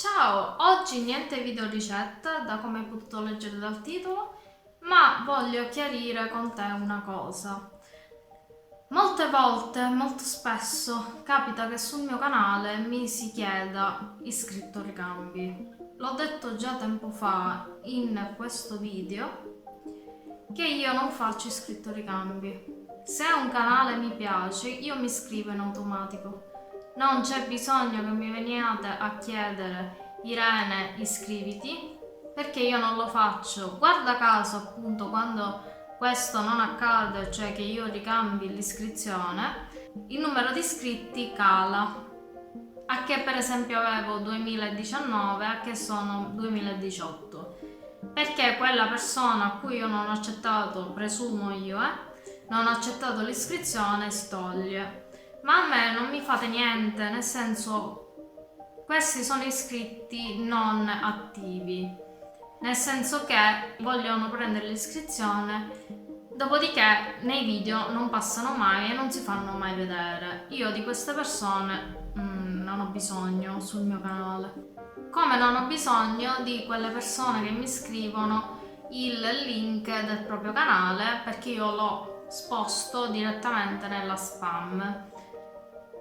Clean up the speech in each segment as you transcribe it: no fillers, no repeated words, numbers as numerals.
Ciao, oggi niente video ricetta, da come hai potuto leggere dal titolo, ma voglio chiarire con te una cosa. Molte volte, molto spesso, capita che sul mio canale mi si chieda iscritto ricambi. L'ho detto già tempo fa in questo video che io non faccio iscritto ricambi. Se un canale mi piace, io mi iscrivo in automatico. Non c'è bisogno che mi veniate a chiedere Irene iscriviti, perché io non lo faccio. Guarda caso appunto quando questo non accade, cioè che io ricambi l'iscrizione, il numero di iscritti cala. A che per esempio avevo 2019, a che sono 2018. Perché quella persona a cui io non ho accettato, presumo io, non ho accettato l'iscrizione, si toglie. Ma a me non mi fate niente, nel senso, questi sono iscritti non attivi, nel senso che vogliono prendere l'iscrizione, dopodiché nei video non passano mai e non si fanno mai vedere. Io di queste persone non ho bisogno sul mio canale. Come non ho bisogno di quelle persone che mi scrivono il link del proprio canale, perché io lo sposto direttamente nella spam.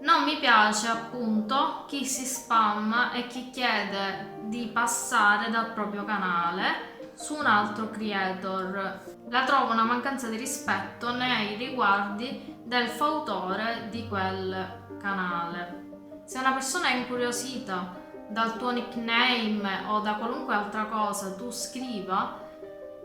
Non mi piace appunto chi si spamma e chi chiede di passare dal proprio canale su un altro creator. La trovo una mancanza di rispetto nei riguardi del fautore di quel canale. Se una persona è incuriosita dal tuo nickname o da qualunque altra cosa tu scriva,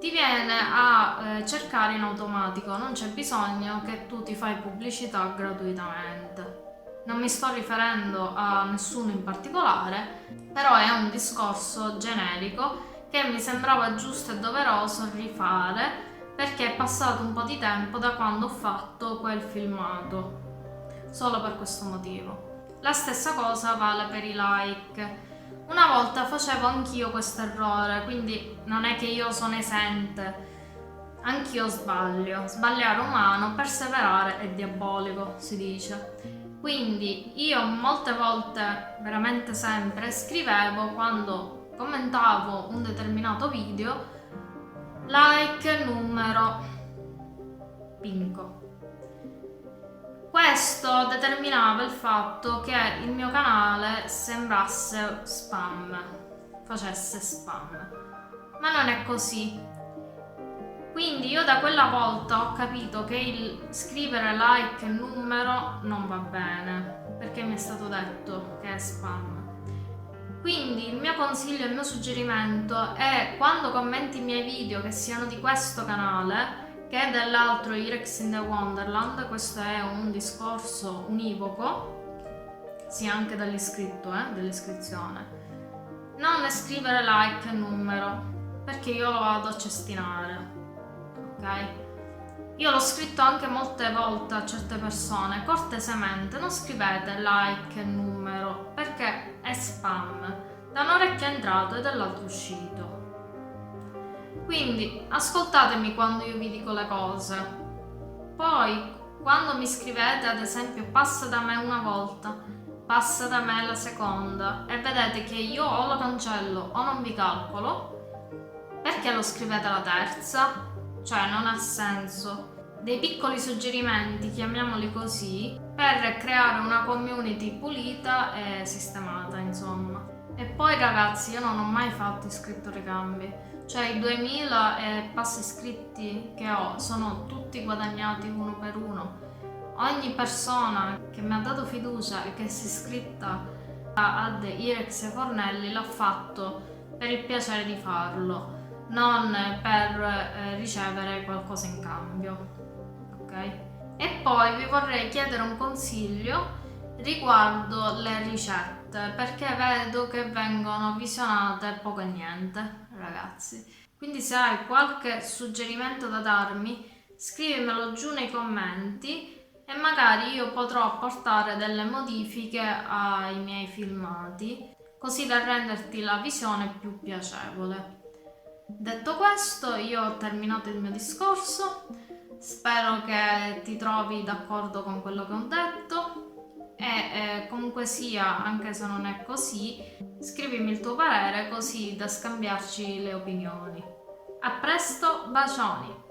ti viene a cercare in automatico, non c'è bisogno che tu ti fai pubblicità gratuitamente. Non mi sto riferendo a nessuno in particolare, però è un discorso generico che mi sembrava giusto e doveroso rifare, perché è passato un po' di tempo da quando ho fatto quel filmato, solo per questo motivo. La stessa cosa vale per i like. Una volta facevo anch'io questo errore, quindi non è che io sono esente, anch'io sbaglio. Sbagliare è umano, perseverare è diabolico, si dice. Quindi io molte volte, veramente sempre, scrivevo quando commentavo un determinato video like numero pinco. Questo determinava il fatto che il mio canale sembrasse spam, facesse spam, ma non è così. Quindi io da quella volta ho capito che il scrivere like numero non va bene, perché mi è stato detto che è spam. Quindi il mio consiglio, il mio suggerimento è, quando commenti i miei video, che siano di questo canale che dell'altro Irex in the Wonderland, questo è un discorso univoco, sia anche dall'iscritto, dell'iscrizione, non ne scrivere like numero, perché io lo vado a cestinare. Ok? Io l'ho scritto anche molte volte a certe persone, cortesemente non scrivete like e numero, perché è spam, da un orecchio è entrato e dall'altro uscito. Quindi ascoltatemi quando io vi dico le cose. Poi quando mi scrivete, ad esempio, passa da me una volta, passa da me la seconda, e vedete che io o lo cancello o non vi calcolo, perché lo scrivete la terza? Cioè non ha senso. Dei piccoli suggerimenti, chiamiamoli così, per creare una community pulita e sistemata, insomma. E poi ragazzi, io non ho mai fatto iscritto ricambi, cioè i 2000 e passa iscritti che ho sono tutti guadagnati uno per uno. Ogni persona che mi ha dato fiducia e che si è iscritta ad Irex e Fornelli l'ha fatto per il piacere di farlo, non per ricevere qualcosa in cambio, ok? E poi vi vorrei chiedere un consiglio riguardo le ricette, perché vedo che vengono visionate poco e niente, ragazzi. Quindi se hai qualche suggerimento da darmi, scrivimelo giù nei commenti e magari io potrò apportare delle modifiche ai miei filmati, così da renderti la visione più piacevole. Detto questo, io ho terminato il mio discorso, spero che ti trovi d'accordo con quello che ho detto e comunque sia, anche se non è così, scrivimi il tuo parere così da scambiarci le opinioni. A presto, bacioni!